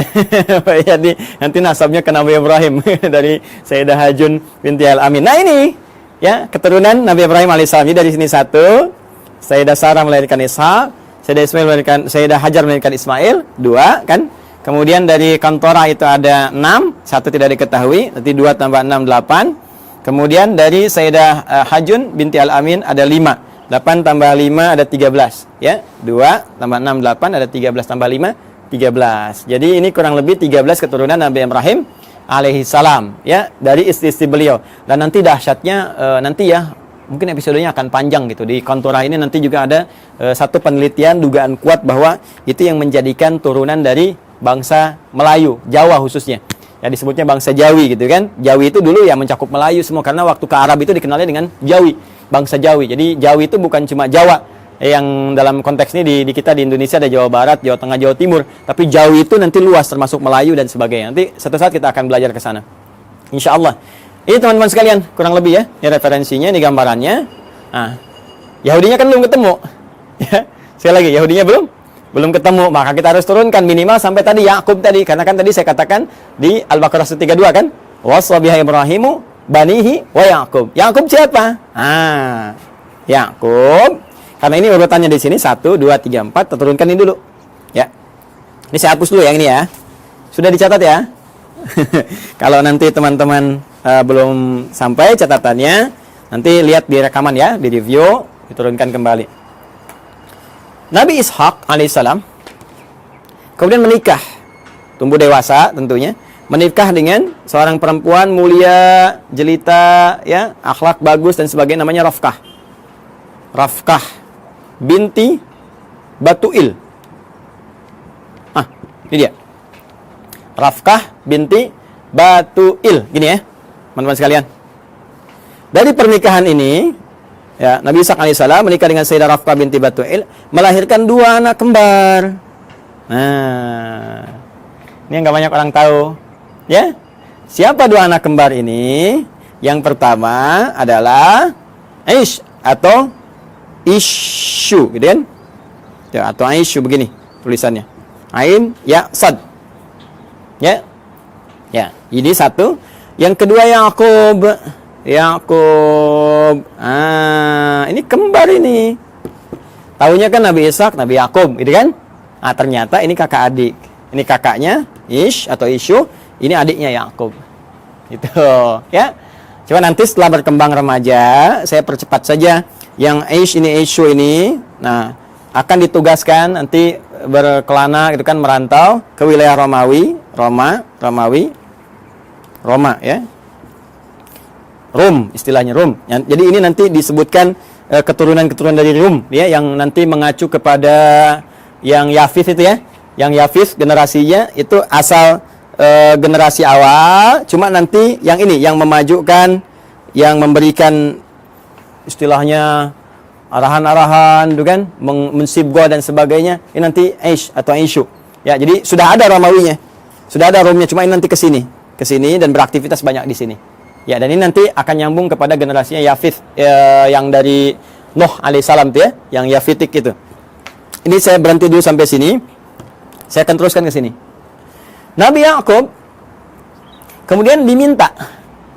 Jadi nanti nasabnya ke Nabi Ibrahim dari Sayyidah Hajun binti Al-Amin. Nah ini ya keturunan Nabi Ibrahim alaihissalam. Jadi dari sini 1, Sayyidah Sarah melahirkan Ishak, Sayyidah Hajar melahirkan Ismail, 2 kan? Kemudian dari Kantora itu ada 6, 1 tidak diketahui, nanti 2 tambah 6, 8. Kemudian dari Sayyidah Hajun binti Al-Amin ada 5. 8 tambah 5 ada 13. Ya, 2 tambah 6, 8, ada 13 tambah 5, 13. Jadi ini kurang lebih 13 keturunan Nabi Ibrahim alaihi salam. Ya, dari istri-istri beliau. Dan nanti dahsyatnya, nanti ya, mungkin episodenya akan panjang gitu. Di Kantora ini nanti juga ada satu penelitian dugaan kuat bahwa itu yang menjadikan turunan dari bangsa Melayu, Jawa khususnya. Ya disebutnya bangsa Jawi gitu kan. Jawi itu dulu ya mencakup Melayu semua, karena waktu ke Arab itu dikenalnya dengan Jawi, bangsa Jawi. Jadi Jawi itu bukan cuma Jawa, yang dalam konteks ini di kita di Indonesia ada Jawa Barat, Jawa Tengah, Jawa Timur. Tapi Jawi itu nanti luas, termasuk Melayu dan sebagainya. Nanti suatu saat kita akan belajar ke sana, insya Allah. Ini teman-teman sekalian, kurang lebih ya, ini referensinya, ini gambarannya. Nah, Yahudinya kan belum ketemu. Ya, sekali lagi, Yahudinya belum ketemu, maka kita harus turunkan minimal sampai tadi Yakub tadi, karena kan tadi saya katakan di Al-Baqarah 132 kan, waswabiha Ibrahimu banihi wa Yakub. Yakub siapa? Yakub. Karena ini urutannya di sini 1 2 3 4, kita turunkan ini dulu. Ya. Ini saya hapus dulu yang ini ya. Sudah dicatat ya? Kalau nanti teman-teman belum sampai catatannya, nanti lihat di rekaman ya, di review, diturunkan kembali. Nabi Ishak alaihissalam kemudian menikah, tumbuh dewasa tentunya, menikah dengan seorang perempuan mulia, jelita, ya, akhlak bagus dan sebagainya, namanya Rafkah binti Batuil. Ini dia. Rafkah binti Batuil, gini ya, teman-teman sekalian. Dari pernikahan ini, ya, Nabi Ishak alaihissalam menikah dengan Sayyidah Rafkah binti Batuil, melahirkan 2 anak kembar. Nah, ini yang gak banyak orang tahu. Ya, siapa 2 anak kembar ini? Yang pertama adalah Aish atau Ishu, gitu kan? Ya, atau Aishu begini tulisannya. Ain, ya, Sad. Ya, ya, ini 1. Yang kedua Yakub. Ini kembar ini. Tahunya kan Nabi Ishak, Nabi Yakub, gitu kan? Ternyata ini kakak adik. Ini kakaknya Ish atau Ishu, ini adiknya Yakub. Gitu, ya. Coba nanti setelah berkembang remaja, saya percepat saja. Yang Ish ini, Ishu ini, nah, akan ditugaskan nanti berkelana gitu kan, merantau ke wilayah Roma ya. Rum, istilahnya Rum. Jadi ini nanti disebutkan keturunan-keturunan dari Rum, ya, yang nanti mengacu kepada yang Yafith itu ya. Yang Yafith generasinya itu asal generasi awal, cuma nanti yang ini yang memajukan, yang memberikan istilahnya arahan-arahan, gitu kan, mensibgah dan sebagainya. Ini nanti Aish atau Aisyu. Ya, jadi sudah ada Romawinya. Sudah ada Romnya, cuma ini nanti ke sini dan beraktivitas banyak di sini. Ya, dan ini nanti akan nyambung kepada generasinya Yafith yang dari Nuh alaihissalam tuh ya, yang Yafitik itu. Ini saya berhenti dulu sampai sini. Saya akan teruskan ke sini. Nabi Yakub kemudian diminta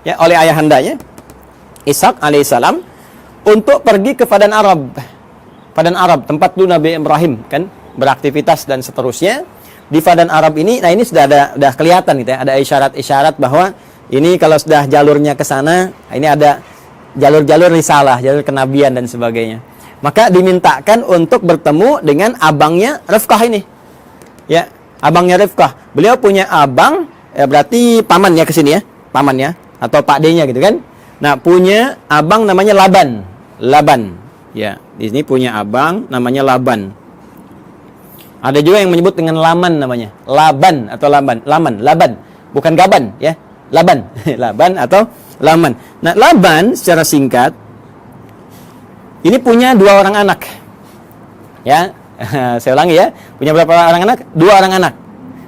ya oleh ayahandanya Ishak alaihissalam untuk pergi ke Padan Arab. Padan Arab, tempat dulu Nabi Ibrahim kan beraktivitas dan seterusnya. Di Padan Arab ini, nah ini sudah kelihatan gitu ya, ada isyarat-isyarat bahwa ini kalau sudah jalurnya ke sana, ini ada jalur-jalur risalah, jalur kenabian dan sebagainya. Maka dimintakan untuk bertemu dengan abangnya Rifqah ini. Ya, abangnya Rifqah. Beliau punya abang, berarti paman ya ke sini ya, paman ya atau Pak D-nya gitu kan. Nah, punya abang namanya Laban. Laban. Ya, di sini punya abang namanya Laban. Ada juga yang menyebut dengan Laman namanya. Laban atau Laban. Laban. Bukan Gaban ya. Laban. Laban atau Laman. Nah, Laban secara singkat ini punya 2 orang anak. Ya. Saya ulangi ya. Punya berapa orang anak? 2 orang anak.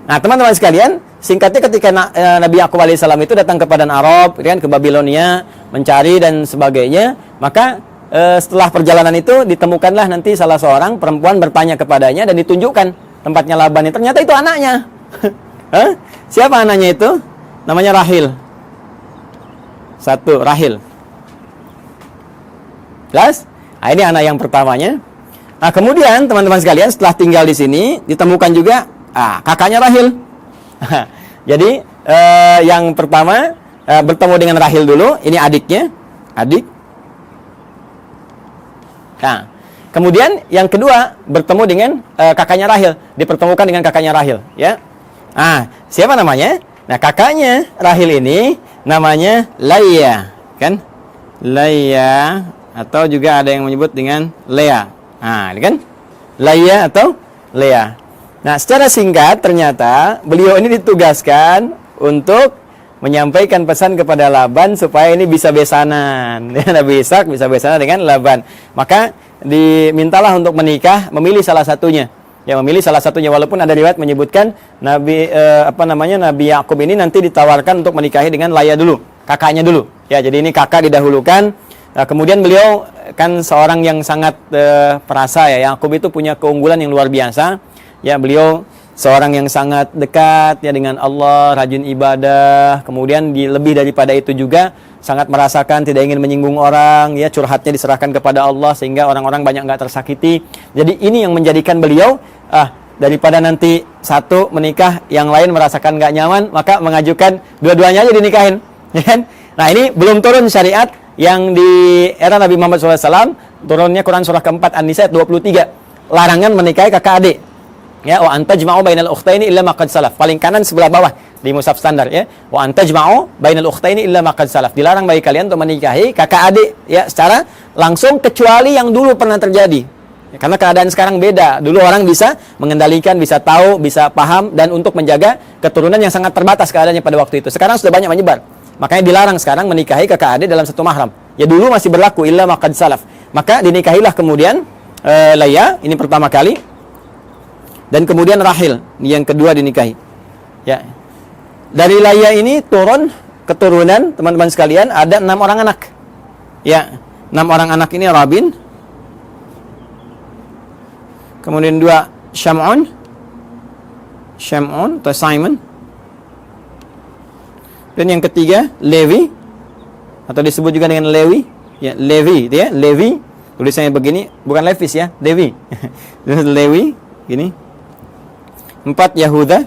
Nah, teman-teman sekalian, singkatnya ketika Nabi Yakub alaihissalam itu datang ke Padan Arab, kan, ke Babilonia, mencari dan sebagainya, maka setelah perjalanan itu ditemukanlah nanti salah seorang perempuan bertanya kepadanya dan ditunjukkan tempatnya Laban. Ternyata itu anaknya. Siapa anaknya itu? Namanya Rahil. 1, Rahil. Jelas? Nah, ini anak yang pertamanya. Nah, kemudian teman-teman sekalian setelah tinggal di sini ditemukan juga kakaknya Rahil. Jadi yang pertama bertemu dengan Rahil dulu. Ini adiknya, adik. Nah, kemudian yang kedua bertemu dengan kakaknya Rahil, dipertemukan dengan kakaknya Rahil, ya. Siapa namanya? Nah, kakaknya Rahil ini namanya Laya, kan? Laya atau juga ada yang menyebut dengan Lea. Ini kan? Laya atau Lea. Nah, secara singkat ternyata beliau ini ditugaskan untuk menyampaikan pesan kepada Laban supaya ini bisa besanan. Nabi Ishak bisa besanan dengan Laban. Maka dimintalah untuk menikah, memilih salah satunya. Ya, memilih salah satunya, walaupun ada riwayat menyebutkan Nabi Nabi Yakub ini nanti ditawarkan untuk menikahi dengan Laya dulu, kakaknya dulu. Ya, jadi ini kakak didahulukan. Nah, kemudian beliau kan seorang yang sangat perasa ya. Yakub itu punya keunggulan yang luar biasa. Ya, beliau seorang yang sangat dekat ya dengan Allah, rajin ibadah. Kemudian lebih daripada itu juga sangat merasakan tidak ingin menyinggung orang, ya, curhatnya diserahkan kepada Allah sehingga orang-orang banyak nggak tersakiti. Jadi ini yang menjadikan beliau daripada nanti satu menikah, yang lain merasakan nggak nyaman, maka mengajukan dua-duanya aja dinikahin. Ya kan? Nah, ini belum turun syariat yang di era Nabi Muhammad SAW, turunnya Quran surah keempat An-Nisa ayat 23, larangan menikahi kakak adik. Ya, wa antajma'u bainal ukhtaini illa ma qad salaf. Paling kanan sebelah bawah di mushaf standar ya. Wa antajma'u bainal ukhtaini illa ma qad salaf. Dilarang bagi kalian untuk menikahi kakak adik ya secara langsung kecuali yang dulu pernah terjadi. Ya, karena keadaan sekarang beda. Dulu orang bisa mengendalikan, bisa tahu, bisa paham, dan untuk menjaga keturunan yang sangat terbatas keadaannya pada waktu itu. Sekarang sudah banyak menyebar. Makanya dilarang sekarang menikahi kakak adik dalam satu mahram. Ya dulu masih berlaku illa ma qad salaf. Maka dinikahilah kemudian Laya, ini pertama kali. Dan kemudian Rahil, yang kedua dinikahi. Ya. Dari Laya ini turun keturunan teman-teman sekalian ada 6 orang anak. Ya, 6 orang anak ini Rabin. Kemudian 2 Syam'un atau Simon. Dan yang ketiga Levi atau disebut juga dengan Lewi. Ya, Levi itu ya, Levi. Tulisannya begini, bukan Levis ya, Levi. Lewi gini. 4 Yahuda.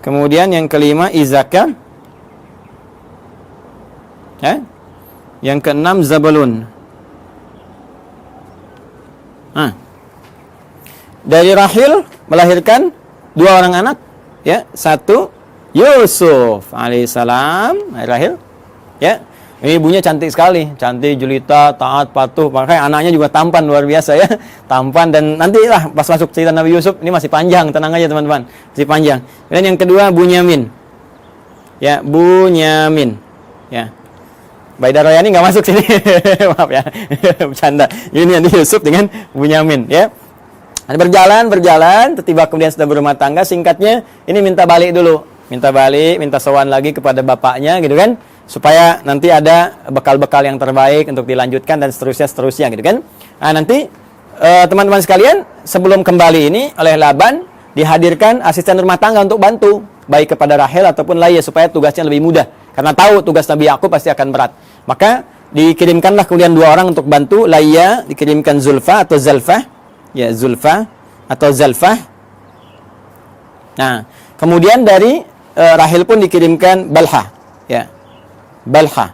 Kemudian yang kelima Izakar. Ya. Yang keenam Zabulun. Dari Rahil melahirkan 2 orang anak, ya. 1 Yusuf alaihissalam, Rahil. Ya. Ini ibunya cantik sekali, cantik, jelita, taat, patuh. Makanya anaknya juga tampan luar biasa ya, tampan. Dan nantilah pas masuk cerita Nabi Yusuf, ini masih panjang, tenang aja teman-teman, masih panjang. Dan yang kedua Bunyamin, ya Bunyamin, ya. Baida Royani nggak masuk sini, maaf ya, bercanda. Ini Yusuf dengan Bunyamin, ya. Berjalan, tiba kemudian sudah berumah tangga. Singkatnya, ini minta balik dulu, minta sowan lagi kepada bapaknya, gitu kan? Supaya nanti ada bekal-bekal yang terbaik untuk dilanjutkan dan seterusnya gitu kan. Nah, nanti teman-teman sekalian, sebelum kembali ini oleh Laban dihadirkan asisten rumah tangga untuk bantu baik kepada Rahel ataupun Leah supaya tugasnya lebih mudah. Karena tahu tugas Nabi Yakub pasti akan berat. Maka dikirimkanlah kemudian 2 orang untuk bantu. Leah dikirimkan Zulfa atau Zalfah. Ya, Zulfa atau Zalfah. Nah, kemudian dari Rahel pun dikirimkan Balha. Ya. Balha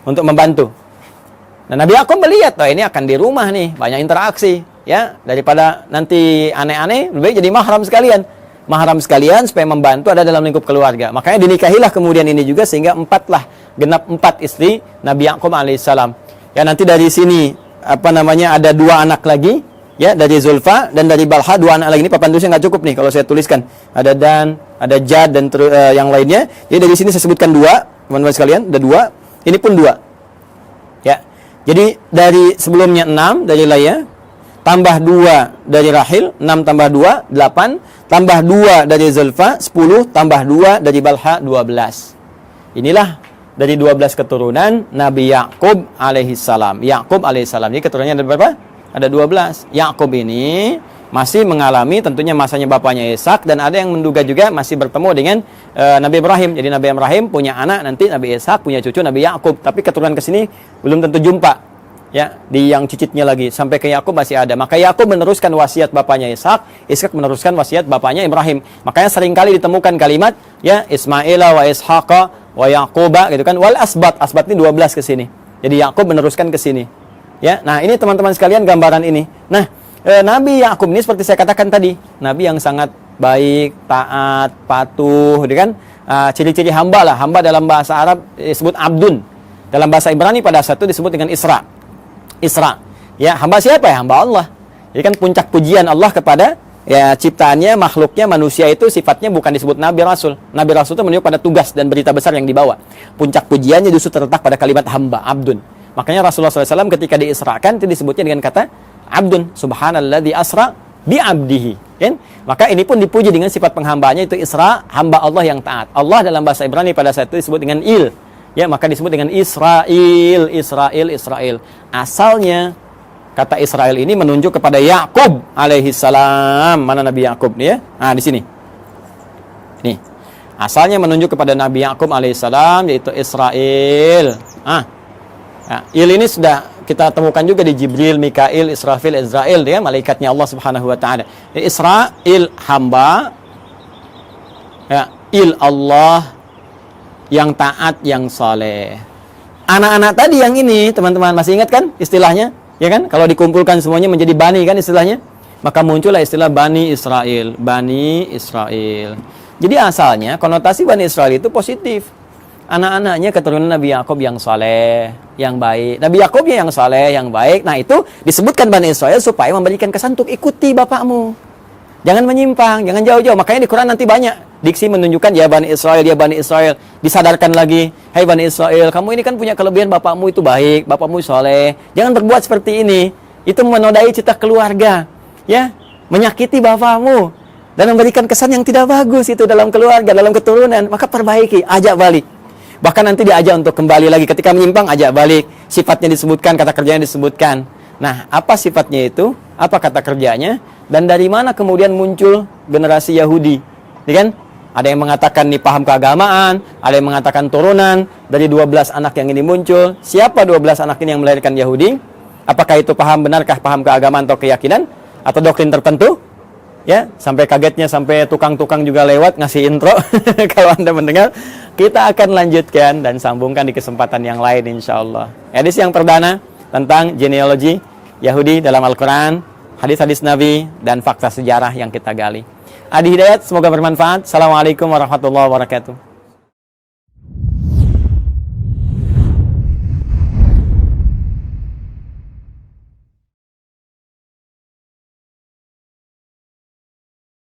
untuk membantu. Dan Nabi Yakub melihat, ini akan di rumah nih, banyak interaksi, ya, daripada nanti aneh-aneh, lebih baik jadi mahram sekalian supaya membantu ada dalam lingkup keluarga. Makanya dinikahilah kemudian ini juga sehingga genap 4 istri Nabi Yakub alaihissalam. Ya, nanti dari sini ada 2 anak lagi, ya, dari Zulfa dan dari Balha 2 anak lagi. Ini papan tulisnya nggak cukup nih kalau saya tuliskan. Ada Dan, ada Jad dan yang lainnya. Jadi dari sini saya sebutkan 2. Teman-teman sekalian, ada 2. Ini pun 2. Ya. Jadi dari sebelumnya 6 dari Leah, tambah 2 dari Rahil, 6 tambah 2, 8, tambah 2 dari Zulfa, 10, tambah 2 dari Balha, 12. Inilah dari 12 keturunan Nabi Yakub alaihissalam. Yakub alaihissalam ini keturunannya ada berapa? Ada 12. Yakub ini masih mengalami tentunya masanya bapaknya Ishak, dan ada yang menduga juga masih bertemu dengan Nabi Ibrahim. Jadi Nabi Ibrahim punya anak, nanti Nabi Ishak punya cucu Nabi Yakub, tapi keturunan ke sini belum tentu jumpa. Ya, di yang cicitnya lagi sampai ke Yakub masih ada. Maka Yakub meneruskan wasiat bapaknya Ishak, Ishak meneruskan wasiat bapaknya Ibrahim. Makanya seringkali ditemukan kalimat ya Ismaila wa Ishaqa wa Yaquba gitu kan, wal asbat. Asbat ini 12 ke sini. Jadi Yakub meneruskan ke sini. Ya, nah ini teman-teman sekalian gambaran ini. Nah, Nabi Yakub ini seperti saya katakan tadi, Nabi yang sangat baik, taat, patuh, gitu kan? Ciri-ciri hamba lah. Hamba dalam bahasa Arab disebut abdun. Dalam bahasa Ibrani pada saat itu disebut dengan Isra. Isra. Ya, hamba siapa ya? Hamba Allah. Jadi kan puncak pujian Allah kepada ya ciptaannya, makhluknya, manusia itu sifatnya bukan disebut Nabi Rasul. Nabi Rasul itu menunjuk pada tugas dan berita besar yang dibawa. Puncak pujiannya justru terletak pada kalimat hamba, abdun. Makanya Rasulullah SAW ketika diisrakan itu disebutnya dengan kata abdun, subhanalladzi asra bi abdihi, kan? Maka ini pun dipuji dengan sifat penghambaannya, itu Isra, hamba Allah yang taat. Allah dalam bahasa Ibrani pada saat itu disebut dengan Il. Ya, maka disebut dengan Israel. Asalnya kata Israel ini menunjuk kepada Yakub alaihissalam. Mana Nabi Yakub nih ya? Nah, di sini. Nih. Asalnya menunjuk kepada Nabi Yakub alaihissalam, yaitu Israel. Nah, Il ini sudah kita temukan juga di Jibril, Mikail, Israfil, Israel, ya, malaikatnya Allah Subhanahu wa taala. Israel hamba, ya, Il Allah yang taat, yang saleh. Anak-anak tadi yang ini, teman-teman masih ingat kan istilahnya? Ya kan? Kalau dikumpulkan semuanya menjadi bani kan istilahnya? Maka muncullah istilah Bani Israel, Bani Israel. Jadi asalnya konotasi Bani Israel itu positif. Anak-anaknya keturunan Nabi Yakub yang saleh, yang baik. Nabi Yakubnya yang saleh, yang baik. Nah, itu disebutkan Bani Israel supaya memberikan kesan untuk ikuti bapakmu. Jangan menyimpang, jangan jauh-jauh. Makanya di Quran nanti banyak diksi menunjukkan ya Bani Israel, ya Bani Israel. Disadarkan lagi, hai Bani Israel, kamu ini kan punya kelebihan, bapakmu itu baik, bapakmu saleh. Jangan berbuat seperti ini. Itu menodai cita keluarga, ya, menyakiti bapakmu dan memberikan kesan yang tidak bagus itu dalam keluarga, dalam keturunan. Maka perbaiki, ajak balik. Bahkan nanti diajak untuk kembali lagi. Ketika menyimpang, ajak balik. Sifatnya disebutkan, kata kerjanya disebutkan. Nah, apa sifatnya itu? Apa kata kerjanya? Dan dari mana kemudian muncul generasi Yahudi? Ya kan? Ada yang mengatakan ini paham keagamaan, ada yang mengatakan turunan dari 12 anak yang ini muncul. Siapa 12 anak ini yang melahirkan Yahudi? Apakah itu paham, benarkah paham keagamaan atau keyakinan? Atau doktrin tertentu? Ya, sampai kagetnya sampai tukang-tukang juga lewat ngasih intro. Kalau Anda mendengar, kita akan lanjutkan dan sambungkan di kesempatan yang lain insyaallah. Edisi yang perdana tentang genealogi Yahudi dalam Al-Quran, hadis-hadis Nabi, dan fakta sejarah yang kita gali. Adi Hidayat, semoga bermanfaat. Assalamualaikum warahmatullahi wabarakatuh.